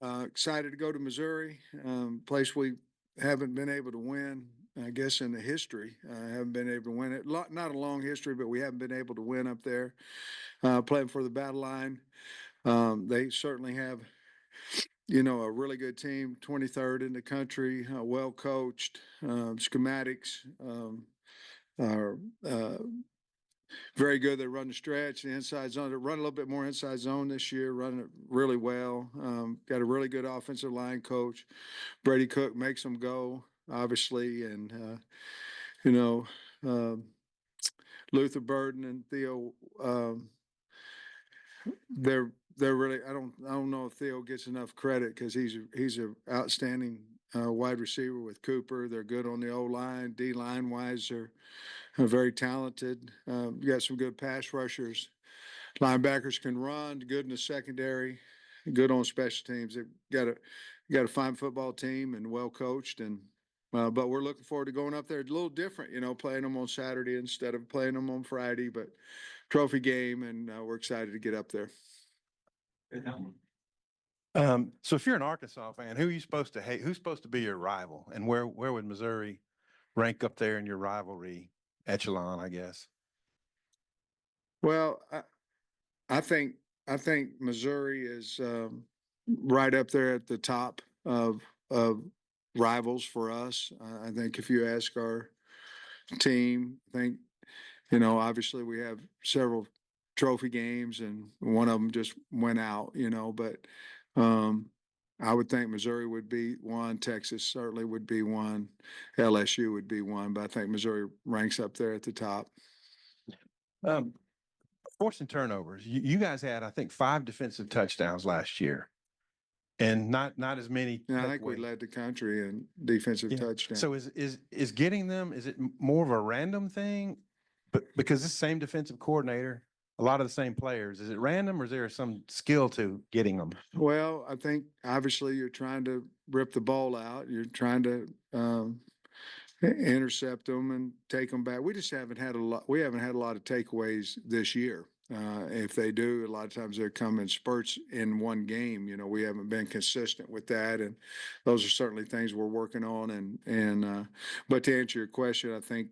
Excited to go to Missouri, place we haven't been able to win, I guess, in the history. Haven't been able to win it. Not a long history, but we haven't been able to win up there. Playing for the Battle Line. They certainly have, a really good team, 23rd in the country, well coached, schematics. Are very good. They run the stretch, the inside zone. They run a little bit more inside zone this year, running it really well. Got a really good offensive line coach. Brady Cook makes them go, obviously, and you know, um, Luther Burden and Theo. They're really. I don't know if Theo gets enough credit because he's an outstanding wide receiver with Cooper. They're good on the O line, D line wise. They're very talented. You got some good pass rushers. Linebackers can run, good in the secondary, good on special teams. They've got a fine football team and well coached. And but we're looking forward to going up there. A little different, playing them on Saturday instead of playing them on Friday. But trophy game, and we're excited to get up there. So if you're an Arkansas fan, who are you supposed to hate? Who's supposed to be your rival? And where would Missouri rank up there in your rivalry echelon, I guess? Well, I think Missouri is right up there at the top of rivals for us. I think if you ask our team, I think obviously we have several trophy games, and one of them just went out. But I would think Missouri would be one, Texas certainly would be one, LSU would be one, but I think Missouri ranks up there at the top. Um, Forcing turnovers. You guys had, I think, 5 defensive touchdowns last year, and not as many. Yeah, I think we led the country in defensive touchdowns. So is getting them? Is it more of a random thing? But because this same defensive coordinator, a lot of the same players, is it random or is there some skill to getting them? Well, I think obviously you're trying to rip the ball out. You're trying to intercept them and take them back. We just haven't had a lot. We haven't had a lot of takeaways this year. If they do, a lot of times they come in spurts in one game. We haven't been consistent with that, and those are certainly things we're working on. But to answer your question, I think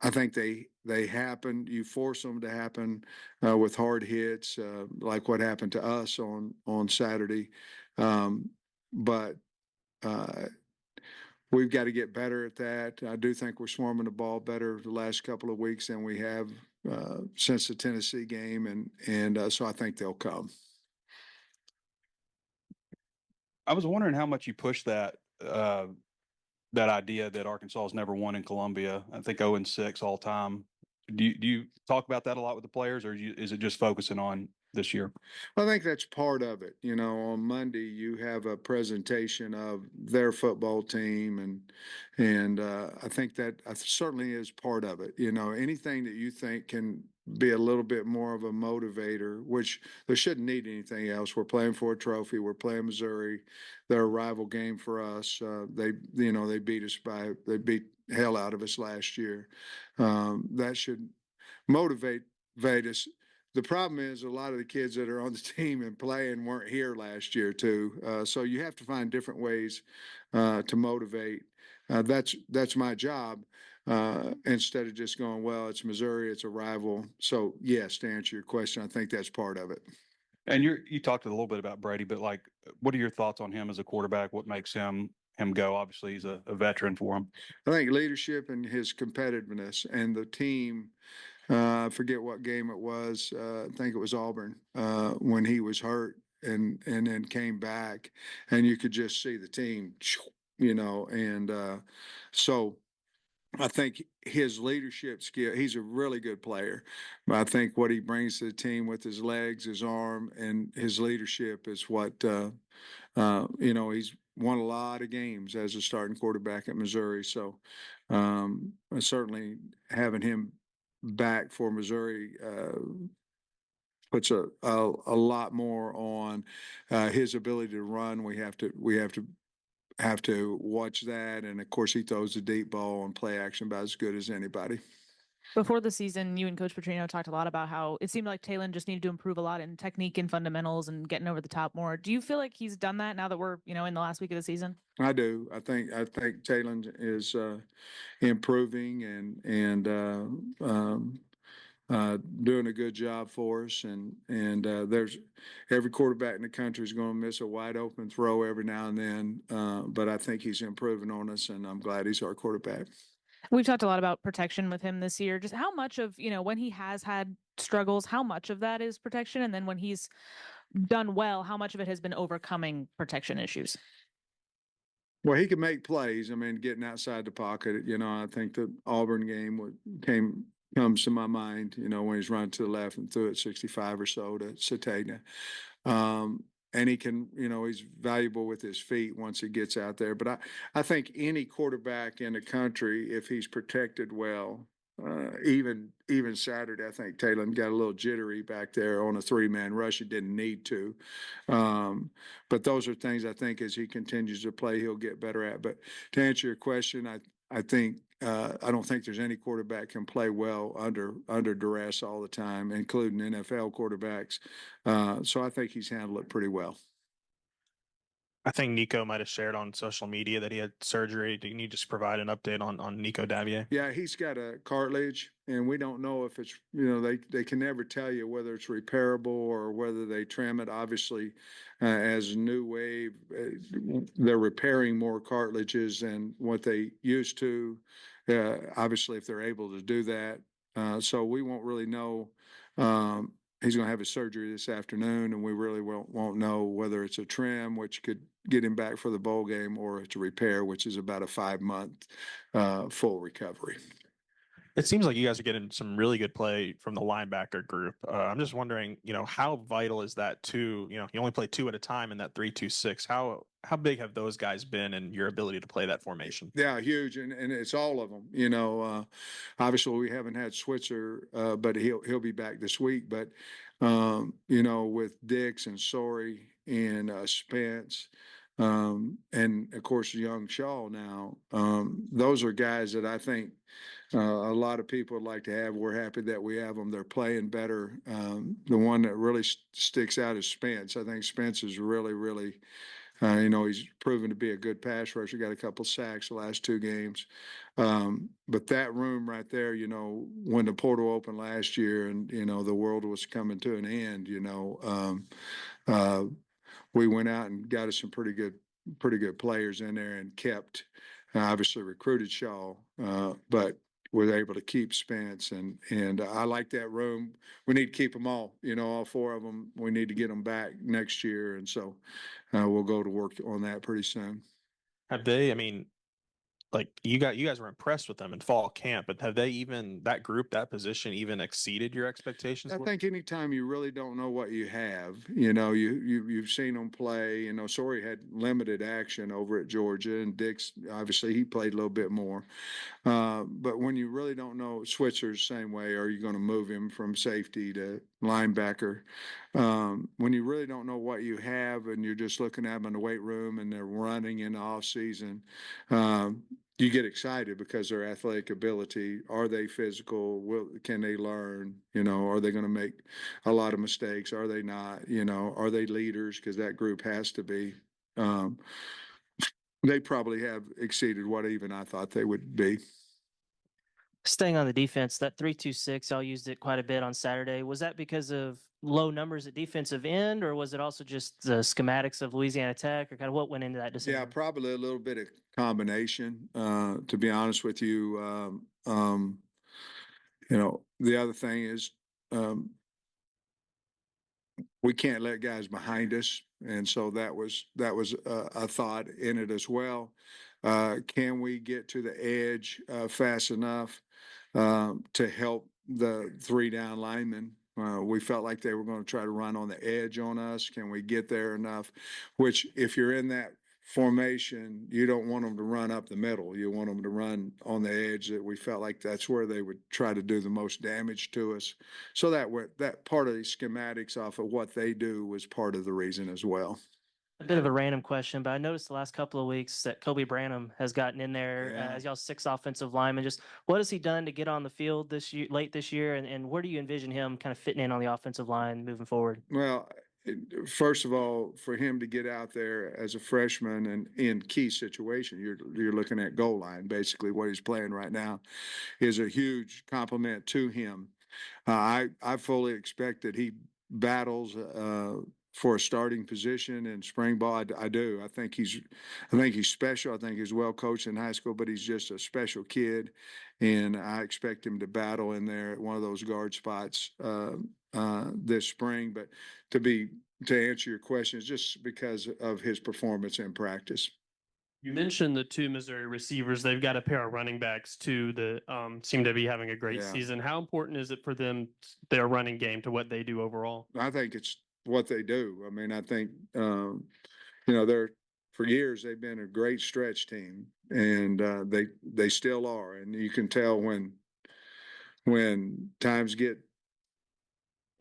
I think they happen. You force them to happen with hard hits, like what happened to us on Saturday. But we've got to get better at that. I do think we're swarming the ball better the last couple of weeks than we have since the Tennessee game, and so I think they'll come. I was wondering how much you push that that idea that Arkansas has never won in Columbia. I think 0-6 all time. Do you talk about that a lot with the players, or is it just focusing on this year? I think that's part of it. On Monday you have a presentation of their football team, and I think that certainly is part of it. Anything that you think can be a little bit more of a motivator, which they shouldn't need anything else. We're playing for a trophy. We're playing Missouri. They're a rival game for us. They beat us they beat hell out of us last year. That should motivate us. The problem is a lot of the kids that are on the team and playing weren't here last year too. So you have to find different ways to motivate. That's my job. Instead of just going, well, it's Missouri, it's a rival. So yes, to answer your question, I think that's part of it. And you talked a little bit about Brady, but what are your thoughts on him as a quarterback? What makes him go? Obviously, he's a veteran for him. I think leadership and his competitiveness and the team. I forget what game it was. I think it was Auburn when he was hurt and then came back, and you could just see the team, and so I think his leadership skill, he's a really good player. But I think what he brings to the team with his legs, his arm, and his leadership is what, he's won a lot of games as a starting quarterback at Missouri. So certainly having him back for Missouri puts a lot more on his ability to run. We have to watch that, and of course he throws the deep ball and play action about as good as anybody. Before the season, you and Coach Petrino talked a lot about how it seemed like Talon just needed to improve a lot in technique and fundamentals and getting over the top more. Do you feel like he's done that now that we're, in the last week of the season? I do. I think Talon is improving and doing a good job for us. And there's every quarterback in the country is going to miss a wide open throw every now and then. But I think he's improving on us, and I'm glad he's our quarterback. We've talked a lot about protection with him this year. Just how much of, when he has had struggles, how much of that is protection? And then when he's done well, how much of it has been overcoming protection issues? Well, he can make plays. I mean, getting outside the pocket. I think the Auburn game comes to my mind. When he's running to the left and threw it 65 or so to Satana. And he can, he's valuable with his feet once he gets out there. But I think any quarterback in the country, if he's protected well, even Saturday, I think Talon got a little jittery back there on a 3-man rush. He didn't need to. But those are things I think as he continues to play, he'll get better at. But to answer your question, I think I don't think there's any quarterback can play well under duress all the time, including NFL quarterbacks. So I think he's handled it pretty well. I think Nico might have shared on social media that he had surgery. Can you just provide an update on Nico Davier? Yeah, he's got a cartilage, and we don't know if it's, they can never tell you whether it's repairable or whether they trim it. Obviously, as a new wave, they're repairing more cartilages than what they used to. Obviously, if they're able to do that. So we won't really know. He's going to have his surgery this afternoon, and we really won't know whether it's a trim, which could get him back for the bowl game, or it's a repair, which is about a 5-month full recovery. It seems like you guys are getting some really good play from the linebacker group. I'm just wondering, how vital is that too? You only play 2 at a time in that 3-2-6. How big have those guys been in your ability to play that formation? Yeah, huge, and it's all of them. Obviously we haven't had Switzer, but he'll be back this week. But with Dix and Sorey and Spence, and of course young Shaw now, those are guys that I think a lot of people would like to have. We're happy that we have them. They're playing better. The one that really sticks out is Spence. I think Spence is really, really, he's proven to be a good pass rusher. Got a couple sacks the last 2 games. But that room right there, when the portal opened last year and, the world was coming to an end, we went out and got us some pretty good players in there and kept, obviously recruited Shaw, but was able to keep Spence, and I like that room. We need to keep them all, all 4 of them. We need to get them back next year, and so we'll go to work on that pretty soon. Have they? I mean, like you guys were impressed with them in fall camp, but have they that group, that position, even exceeded your expectations? I think anytime you really don't know what you have, you've seen them play. Sorey had limited action over at Georgia, and Dix, obviously he played a little bit more. But when you really don't know, Switzer's same way. Are you going to move him from safety to linebacker? When you really don't know what you have, and you're just looking at them in the weight room and they're running in the off season, you get excited because their athletic ability. Are they physical? Can they learn? Are they going to make a lot of mistakes? Are they not? Are they leaders? Because that group has to be. They probably have exceeded what even I thought they would be. Staying on the defense, that 3-2-6, y'all used it quite a bit on Saturday. Was that because of low numbers at defensive end, or was it also just the schematics of Louisiana Tech, or kind of what went into that decision? Yeah, probably a little bit of combination. To be honest with you, the other thing is we can't let guys behind us, and so that was a thought in it as well. Can we get to the edge fast enough to help the 3 down linemen? We felt like they were going to try to run on the edge on us. Can we get there enough? Which, if you're in that formation, you don't want them to run up the middle. You want them to run on the edge. That we felt like that's where they would try to do the most damage to us. So that part of the schematics off of what they do was part of the reason as well. A bit of a random question, but I noticed the last couple of weeks that Kobe Branham has gotten in there Yeah. as y'all's sixth offensive lineman. Just what has he done to get on the field this year, late this year, and where do you envision him kind of fitting in on the offensive line moving forward? Well, first of all, for him to get out there as a freshman and in key situation, you're looking at goal line, basically what he's playing right now, is a huge compliment to him. I fully expect that he battles for a starting position in spring ball. I do. I think he's special. I think he's well coached in high school, but he's just a special kid, and I expect him to battle in there at one of those guard spots this spring. But to answer your question, it's just because of his performance in practice. You mentioned the two Missouri receivers. They've got a pair of running backs too that seem to be having a great Yeah. season. How important is it for them, their running game, to what they do overall? I think it's what they do. I mean, I think they're for years they've been a great stretch team, and they still are. And you can tell when times get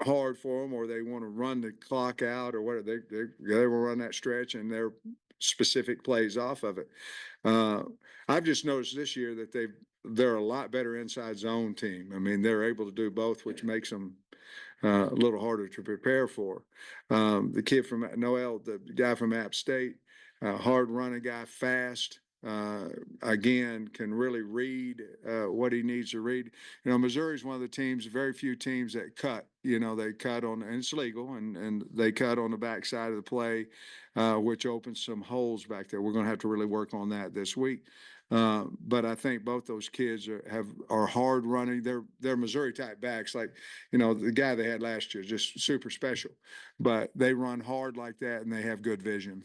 hard for them, or they want to run the clock out, or whatever, they will run that stretch, and their specific plays off of it. I've just noticed this year that they're a lot better inside zone team. I mean, they're able to do both, which makes them a little harder to prepare for. The kid from Noel, the guy from App State, hard running guy, fast. Again, can really read what he needs to read. Missouri's one of the teams, very few teams that cut. They cut on, and it's legal, and they cut on the backside of the play, which opens some holes back there. We're going to have to really work on that this week. But I think both those kids are hard running. They're Missouri type backs, like the guy they had last year, just super special. But they run hard like that, and they have good vision.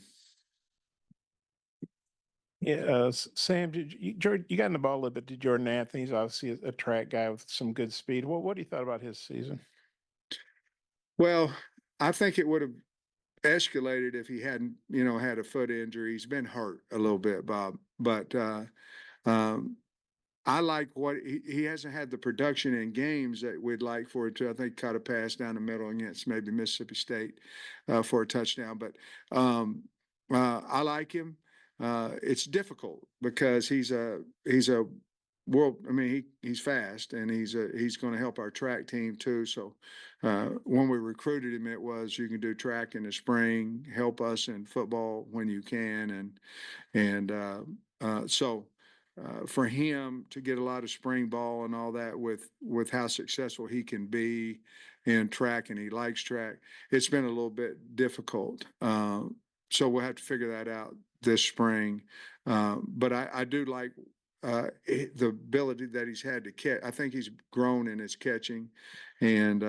Yeah, Sam, Jordan, you got in the ball a little bit. Did Jordan Anthony's obviously a track guy with some good speed. What do you thought about his season? Well, I think it would have escalated if he hadn't, had a foot injury. He's been hurt a little bit, Bob, but I like what he hasn't had the production in games that we'd like for it to. I think caught a pass down the middle against maybe Mississippi State for a touchdown, but I like him. It's difficult because he's a world. I mean, he's fast, and he's going to help our track team too. So when we recruited him, it was, you can do track in the spring, help us in football when you can, and so for him to get a lot of spring ball and all that with how successful he can be in track, and he likes track, it's been a little bit difficult. So we'll have to figure that out this spring. But I do like the ability that he's had to catch. I think he's grown in his catching, and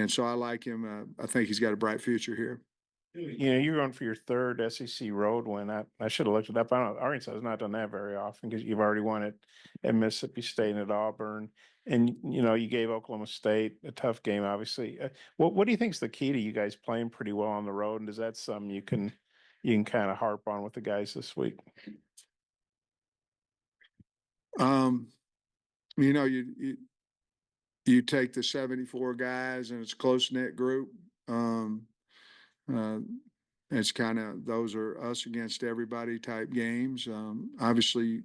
so I like him. I think he's got a bright future here. You're going for your third SEC road win. I should have looked it up. I don't. Arkansas has not done that very often, because you've already won it at Mississippi State and at Auburn, and you gave Oklahoma State a tough game. Obviously, what do you think is the key to you guys playing pretty well on the road? And is that something you can kind of harp on with the guys this week? You take the 74 guys, and it's a close-knit group. It's kind of, those are us against everybody type games. Obviously,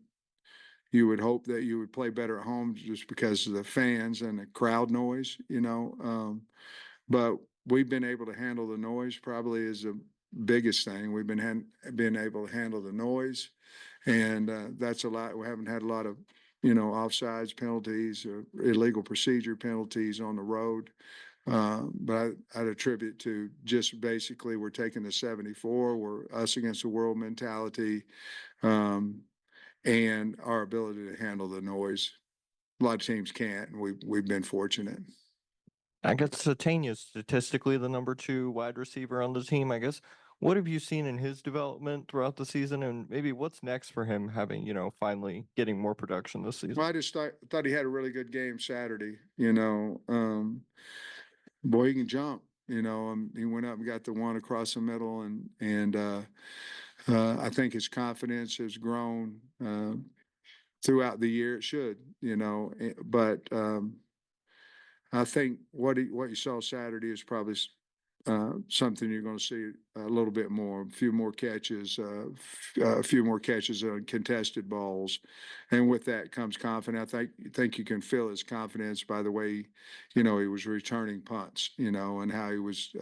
you would hope that you would play better at home just because of the fans and the crowd noise, but we've been able to handle the noise, probably is the biggest thing. We've been able to handle the noise, and that's a lot. We haven't had a lot of offsides penalties or illegal procedure penalties on the road. But I'd attribute to just basically we're taking the 74, we're us against the world mentality, and our ability to handle the noise. A lot of teams can't, and we've been fortunate. I guess Satania's statistically the number 2 wide receiver on the team. I guess, what have you seen in his development throughout the season, and maybe what's next for him, having, finally getting more production this season? Well, I just thought he had a really good game Saturday. Boy, he can jump. He went up and got the one across the middle, and I think his confidence has grown throughout the year. It should, but I think what you saw Saturday is probably something you're going to see a little bit more, a few more catches, a few more catches on contested balls. And with that comes confidence. I think you can feel his confidence by the way, he was returning punts, and how he was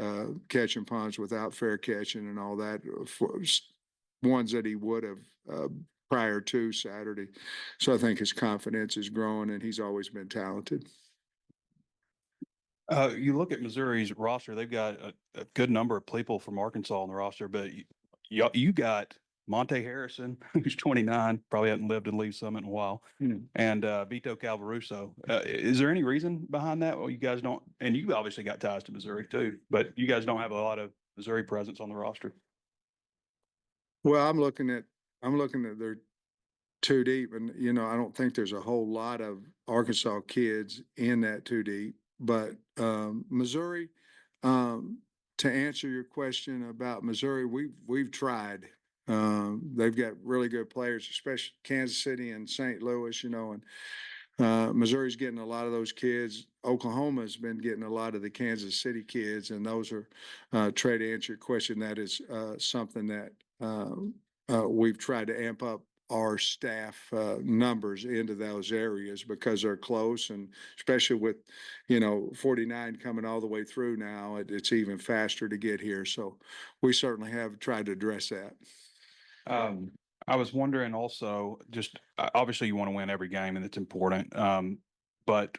catching punts without fair catching and all that, ones that he would have prior to Saturday. So I think his confidence is growing, and he's always been talented. You look at Missouri's roster, they've got a good number of people from Arkansas on the roster, but you got Monte Harrison, who's 29, probably hasn't lived in Lee's Summit in a while, and Vito Calvaruso. Is there any reason behind that? Well, you guys don't, and you obviously got ties to Missouri too, but you guys don't have a lot of Missouri presence on the roster. Well, I'm looking at their two deep, and I don't think there's a whole lot of Arkansas kids in that two deep. But Missouri, to answer your question about Missouri, we've tried. They've got really good players, especially Kansas City and St. Louis, and Missouri's getting a lot of those kids. Oklahoma's been getting a lot of the Kansas City kids, and those are, Trey, to answer your question, that is something that we've tried to amp up our staff numbers into those areas because they're close, and especially with 49 coming all the way through now, it's even faster to get here. So we certainly have tried to address that. I was wondering also, just obviously you want to win every game and it's important, but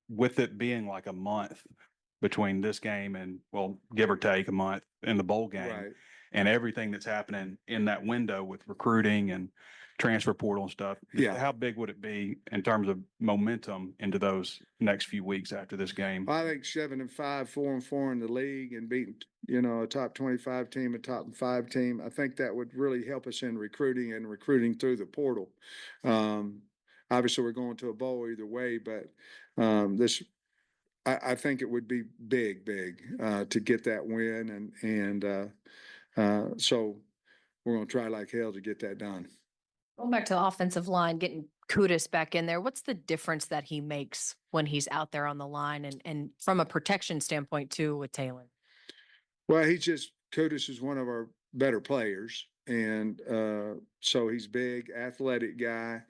with it being like a month between this game and, well, give or take a month in the bowl game, Right. and everything that's happening in that window with recruiting and transfer portal and stuff. Yeah. How big would it be in terms of momentum into those next few weeks after this game? I think 7-5, 4-4 in the league, and beating, a top 25 team, a top 5 team. I think that would really help us in recruiting through the portal. Obviously we're going to a bowl either way, but I think it would be big to get that win, and so we're going to try like hell to get that done. Going back to the offensive line, getting Kudus back in there, what's the difference that he makes when he's out there on the line, and from a protection standpoint too with Talon? Well, Kudus is one of our better players, and so he's big, athletic guy,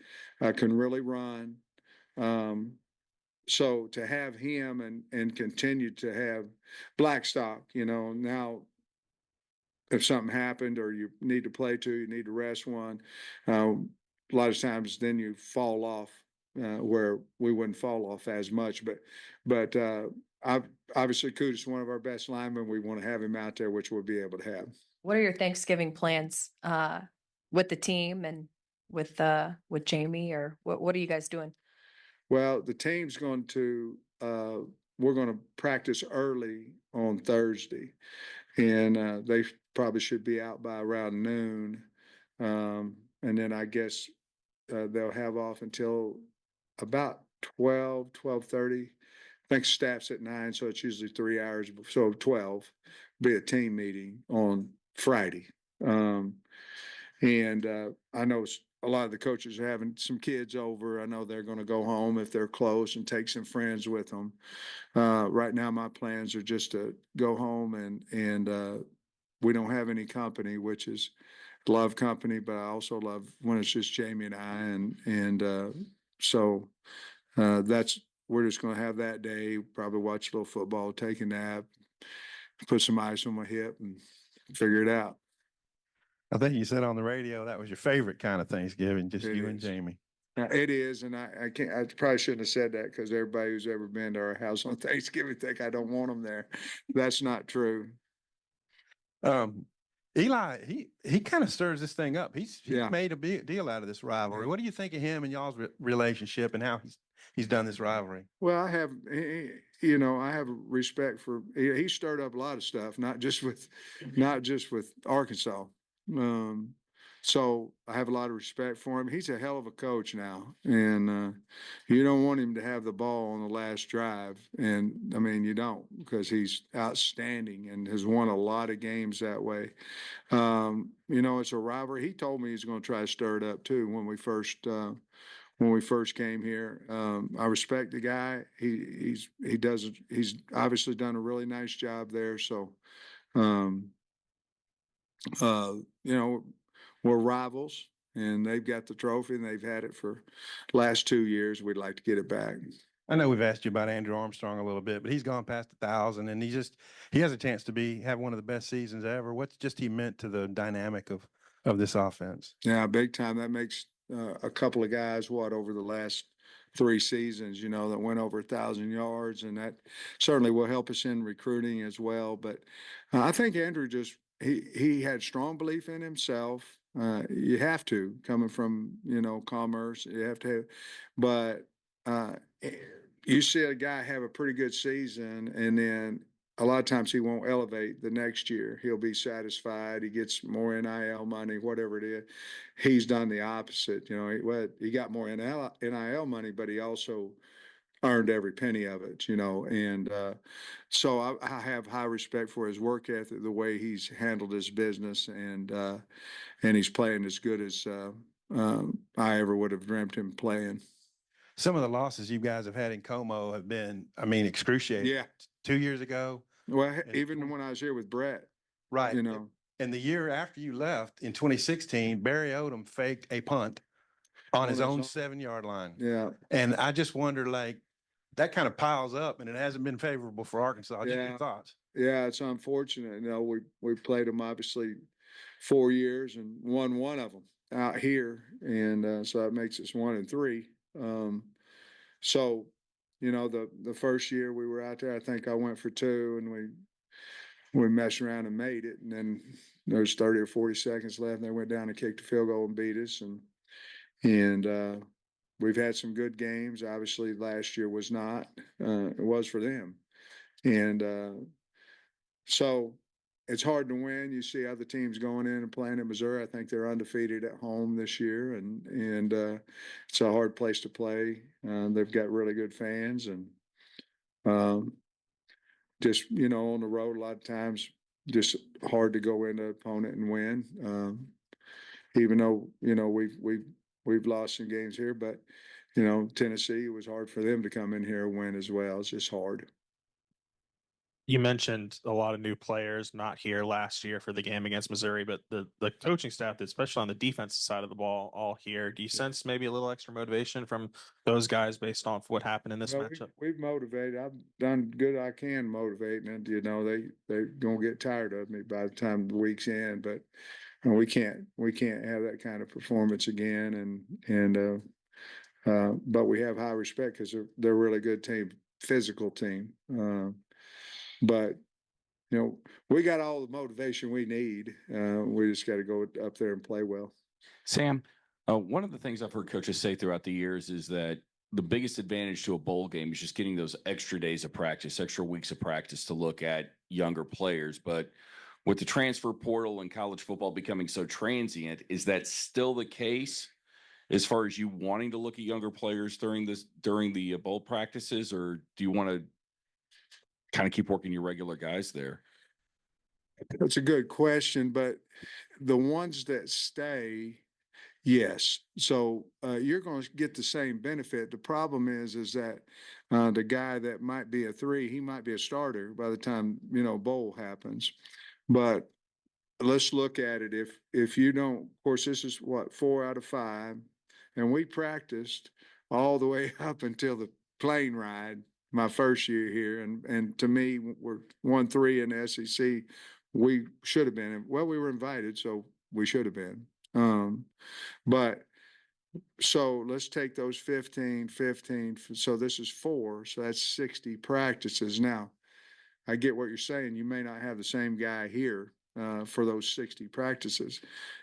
can really run. So to have him and continue to have Blackstock, now if something happened or you need to play two, you need to rest one. A lot of times then you fall off where we wouldn't fall off as much. But obviously Kudus is one of our best linemen. We want to have him out there, which we'll be able to have. What are your Thanksgiving plans with the team and with Jamie, or what are you guys doing? Well, the team's going to we're going to practice early on Thursday, and they probably should be out by around noon. And then I guess they'll have off until about 12:30. I think staff's at 9, so it's usually 3 hours. So 12 be a team meeting on Friday. And I know a lot of the coaches are having some kids over. I know they're going to go home if they're close and take some friends with them. Right now, my plans are just to go home, and we don't have any company, which is love company, but I also love when it's just Jamie and I, and so we're just going to have that day. Probably watch a little football, take a nap, put some ice on my hip, and figure it out. I think you said on the radio that was your favorite kind of Thanksgiving, just It you and is. Jamie. It is, and I probably shouldn't have said that, because everybody who's ever been to our house on Thanksgiving think I don't want them there. That's not true. Eli, he kind of stirs this thing up. He's Yeah. made a big deal out of this rivalry. What do you think of him and y'all's relationship and how he's done this rivalry? Well, I have respect for. He stirred up a lot of stuff, not just with Arkansas. So I have a lot of respect for him. He's a hell of a coach now, and you don't want him to have the ball on the last drive. And I mean, you don't, because he's outstanding and has won a lot of games that way. It's a rivalry. He told me he's going to try to stir it up too when we first when we first came here. I respect the guy. He's obviously done a really nice job there. So, um, you know, we're rivals and they've got the trophy and they've had it for last 2 years. We'd like to get it back. I know we've asked you about Andrew Armstrong a little bit, but he's gone past 1,000 and he has a chance to have one of the best seasons ever. What's just he meant to the dynamic of this offense? Yeah, big time. That makes a couple of guys over the last 3 seasons, that went over 1,000 yards, and that certainly will help us in recruiting as well. But I think Andrew he had strong belief in himself. You have to, coming from commerce, you have to have, but you see a guy have a pretty good season, and then a lot of times he won't elevate the next year. He'll be satisfied. He gets more NIL money, whatever it is. He's done the opposite. He got more NIL money, but he also earned every penny of it, and so I have high respect for his work ethic, the way he's handled his business, and he's playing as good as I ever would have dreamt him playing. Some of the losses you guys have had in Como have been, excruciating. Yeah. 2 years ago. Well, even when I was here with Brett, right. And the year after you left in 2016, Barry Odom faked a punt on his own 7-yard line. Yeah. And I just wonder, that kind of piles up, and it hasn't been favorable for Arkansas. Just your thoughts. Yeah, it's unfortunate. We played them obviously 4 years and won one of them out here, and so that makes us 1-3. So, the first year we were out there, I think I went for 2, and we messed around and made it, and then there was 30 or 40 seconds left, and they went down and kicked a field goal and beat us, and we've had some good games. Obviously, last year was not. It was for them, and so it's hard to win. You see other teams going in and playing at Missouri. I think they're undefeated at home this year, and it's a hard place to play. They've got really good fans, and just on the road a lot of times, just hard to go into an opponent and win. Even though we've lost some games here, but Tennessee, it was hard for them to come in here and win as well. It's just hard. You mentioned a lot of new players not here last year for the game against Missouri, but the coaching staff, especially on the defensive side of the ball, all here. Do you sense maybe a little extra motivation from those guys based off what happened in this matchup? We've motivated. I've done good I can motivating, and they're gonna get tired of me by the time the week's end. But we can't have that kind of performance again. But we have high respect because they're a really good team, physical team. But we got all the motivation we need. We just got to go up there and play well. Sam, one of the things I've heard coaches say throughout the years is that the biggest advantage to a bowl game is just getting those extra days of practice, extra weeks of practice to look at younger players. But with the transfer portal and college football becoming so transient, is that still the case as far as you wanting to look at younger players during the bowl practices, or do you want to kind of keep working your regular guys there? That's a good question, but the ones that stay, yes. So you're going to get the same benefit. The problem is that the guy that might be a 3, he might be a starter by the time bowl happens. But let's look at it. If you don't, of course, this is what, 4 out of 5, and we practiced all the way up until the plane ride my first year here, and to me, we're 1-3 in the SEC. We should have been. Well, we were invited, so we should have been. But so let's take those 15. So this is 4. So that's 60 practices. Now, I get what you're saying. You may not have the same guy here for those 60 practices.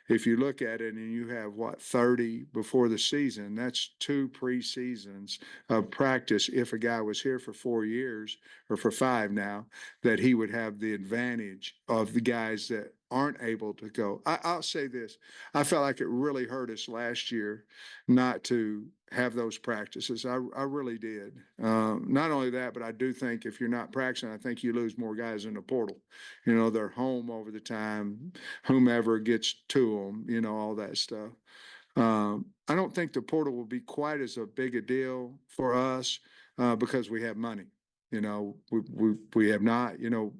If you look at it and you have 30 before the season, that's 2 preseasons of practice. If a guy was here for 4 years or for 5 now, that he would have the advantage of the guys that aren't able to go. I'll say this. I felt like it really hurt us last year not to have those practices. I really did. Not only that, but I do think if you're not practicing, I think you lose more guys in the portal. They're home over the time, whomever gets to them, all that stuff. I don't think the portal will be quite as a big a deal for us because we have money. You know, we have not. You know,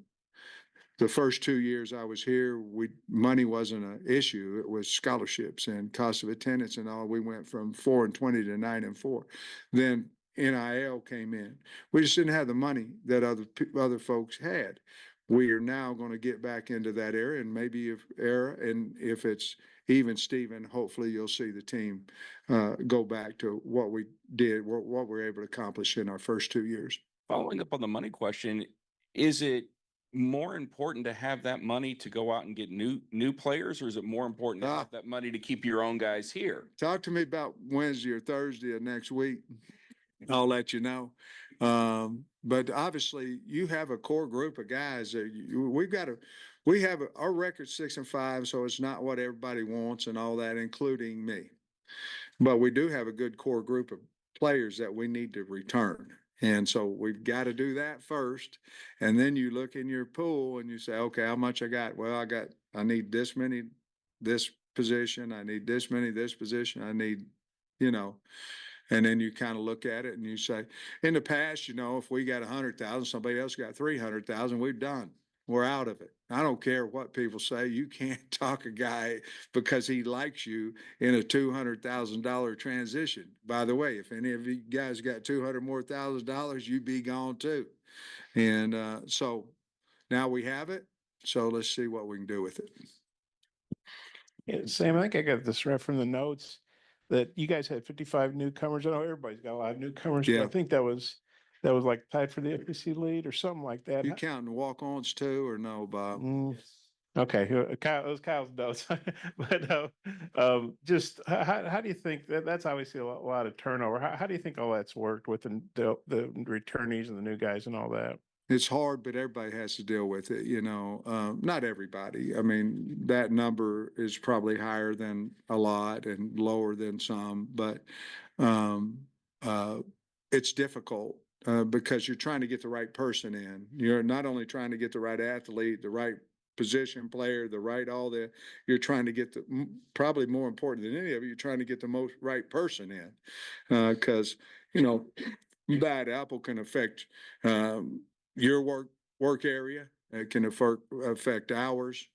the first 2 years I was here, money wasn't an issue. It was scholarships and cost of attendance and all. We went from 4-20 to 9-4. Then NIL came in. We just didn't have the money that other folks had. We are now going to get back into that area, and maybe if it's even Steven, hopefully you'll see the team go back to what we did, what we were able to accomplish in our first 2 years. Following up on the money question, is it more important to have that money to go out and get new players, or is it more important to have that money to keep your own guys here? Talk to me about Wednesday or Thursday of next week. I'll let you know. But obviously, you have a core group of guys that our record 6-5, so it's not what everybody wants and all that, including me. But we do have a good core group of players that we need to return. And so we've got to do that first. And then you look in your pool and you say, okay, how much I got? Well, I need this many, this position. I need this many, this position. I need, and then you kind of look at it and you say, in the past, if we got 100,000, somebody else got 300,000, we're done. We're out of it. I don't care what people say. You can't talk a guy because he likes you in a $200,000 transition. By the way, if any of you guys got $200,000 more, you'd be gone too. And so now we have it. So let's see what we can do with it. Yeah, Sam, I think I got this right from the notes that you guys had 55 newcomers. I know everybody's got a lot of newcomers, but I think that was like tied for the FBC lead or something like that. You counting walk-ons too, or no, Bob? Okay, Kyle, it was Kyle's notes. But just how do you think that's obviously a lot of turnover? How do you think all that's worked with the returnees and the new guys and all that? It's hard, but everybody has to deal with it, not everybody. I mean, that number is probably higher than a lot and lower than some, but it's difficult because you're trying to get the right person in. You're not only trying to get the right athlete, the right position player, you're trying to get probably more important than any of it, you're trying to get the most right person in because, bad apple can affect your work area. It can affect ours.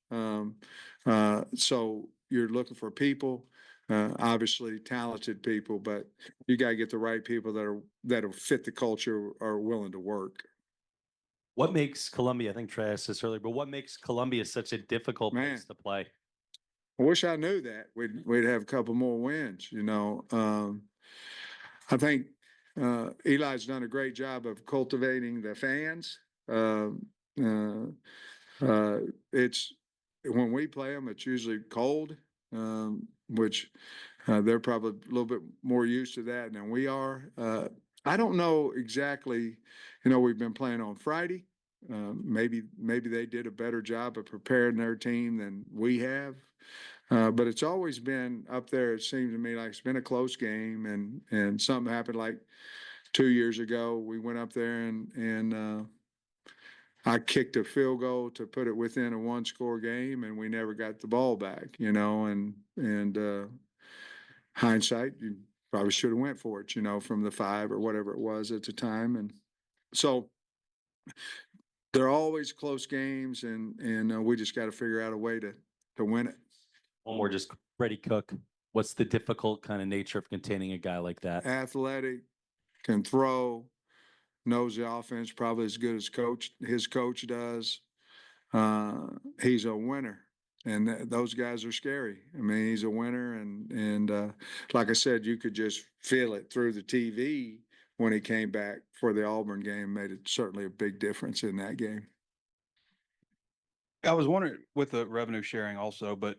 So you're looking for people, obviously talented people, but you got to get the right people that'll fit the culture, are willing to work. What makes Columbia, I think Trey asked this earlier, but what makes Columbia such a difficult place to play? I wish I knew that. We'd have a couple more wins, I think Eli's done a great job of cultivating the fans. It's when we play them, it's usually cold, which they're probably a little bit more used to that than we are. I don't know exactly. We've been playing on Friday. Maybe they did a better job of preparing their team than we have. But it's always been up there. It seems to me like it's been a close game, and something happened like 2 years ago. We went up there and I kicked a field goal to put it within a 1-score game, and we never got the ball back. And hindsight, you probably should have went for it. From the 5 or whatever it was at the time, and so they're always close games, and we just got to figure out a way to win it. One more, just Freddie Cook. What's the difficult kind of nature of containing a guy like that? Athletic, can throw, knows the offense probably as good as his coach does. He's a winner, and those guys are scary. I mean, he's a winner, and like I said, you could just feel it through the TV when he came back for the Auburn game. Made it certainly a big difference in that game. I was wondering with the revenue sharing also, but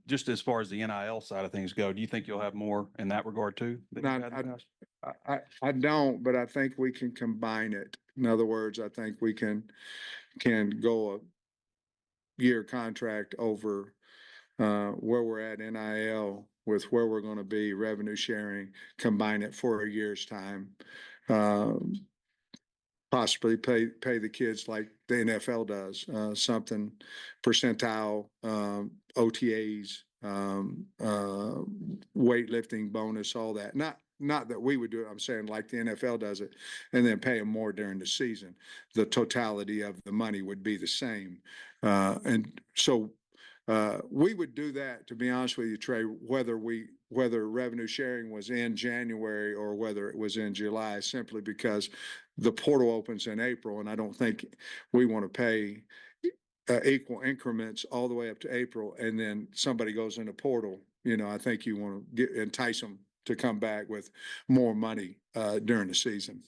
just as far as the NIL side of things go, do you think you'll have more in that regard too? I don't, but I think we can combine it. In other words, I think we can go a year contract over where we're at NIL with where we're going to be revenue sharing, combine it for a year's time. Possibly pay the kids like the NFL does, something percentile, OTAs, weightlifting bonus, all that. Not that we would do it. I'm saying like the NFL does it, and then pay them more during the season. The totality of the money would be the same, and so we would do that. To be honest with you, Trey, whether revenue sharing was in January or whether it was in July, simply because the portal opens in April, and I don't think we want to pay equal increments all the way up to April, and then somebody goes in the portal. I think you want to entice them to come back with more money during the season.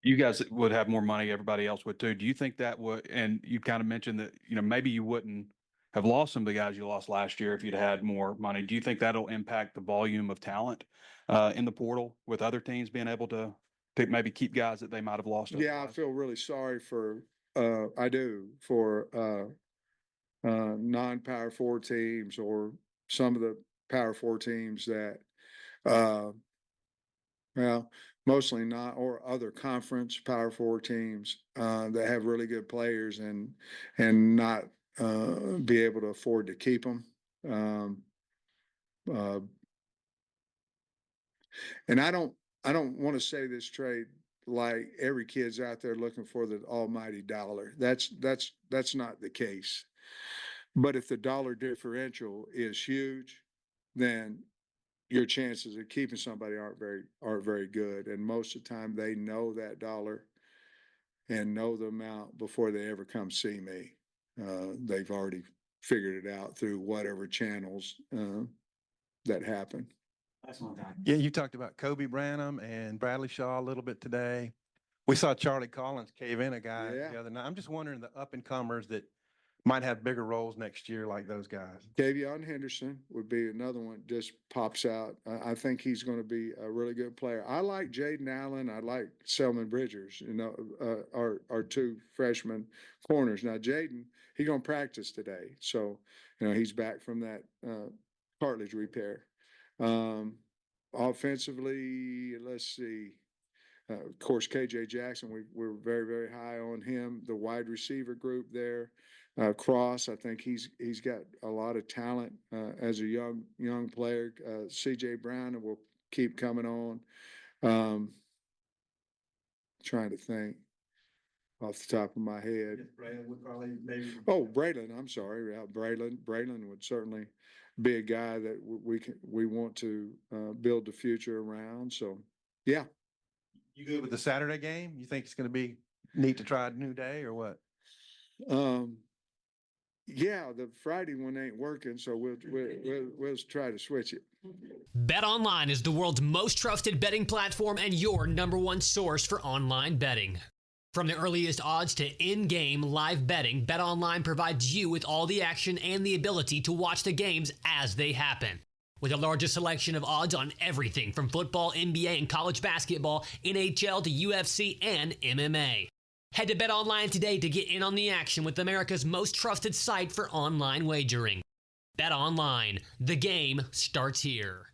You guys would have more money, everybody else would too. Do you think that would, and you kind of mentioned that, maybe you wouldn't have lost some of the guys you lost last year if you'd had more money. Do you think that'll impact the volume of talent in the portal with other teams being able to maybe keep guys that they might have lost? Yeah, I feel really sorry for, I do, for non-Power 4 teams or some of the Power 4 teams that, well, mostly not, or other conference Power 4 teams that have really good players and not be able to afford to keep them. And I don't want to say this, Trey, like every kid's out there looking for the almighty dollar. That's not the case. But if the dollar differential is huge, then your chances of keeping somebody aren't very good. And most of the time they know that dollar and know the amount before they ever come see me. They've already figured it out through whatever channels that happen. Yeah, you talked about Kobe Branham and Bradley Shaw a little bit today. We saw Charlie Collins cave in a guy the other night. I'm just wondering the up and comers that might have bigger roles next year like those guys. Davion Henderson would be another one that just pops out. I think he's going to be a really good player. I like Jaden Allen. I like Selman Bridgers, our two freshman corners. Now, Jaden, he's going to practice today. So, he's back from that cartilage repair. Offensively, let's see. Of course, KJ Jackson, we're very, very high on him. The wide receiver group there. Cross, I think he's got a lot of talent as a young player. CJ Brown will keep coming on. Trying to think off the top of my head. Braylon would probably maybe. Oh, Braylon, I'm sorry. Braylon would certainly be a guy that we want to build the future around. So, yeah. You good with the Saturday game? You think it's going to be neat to try a new day or what? Yeah, the Friday one ain't working, so we'll try to switch it. BetOnline is the world's most trusted betting platform and your number one source for online betting. From the earliest odds to in-game live betting, BetOnline provides you with all the action and the ability to watch the games as they happen. With the largest selection of odds on everything from football, NBA, and college basketball, NHL to UFC and MMA. Head to BetOnline today to get in on the action with America's most trusted site for online wagering. BetOnline, the game starts here.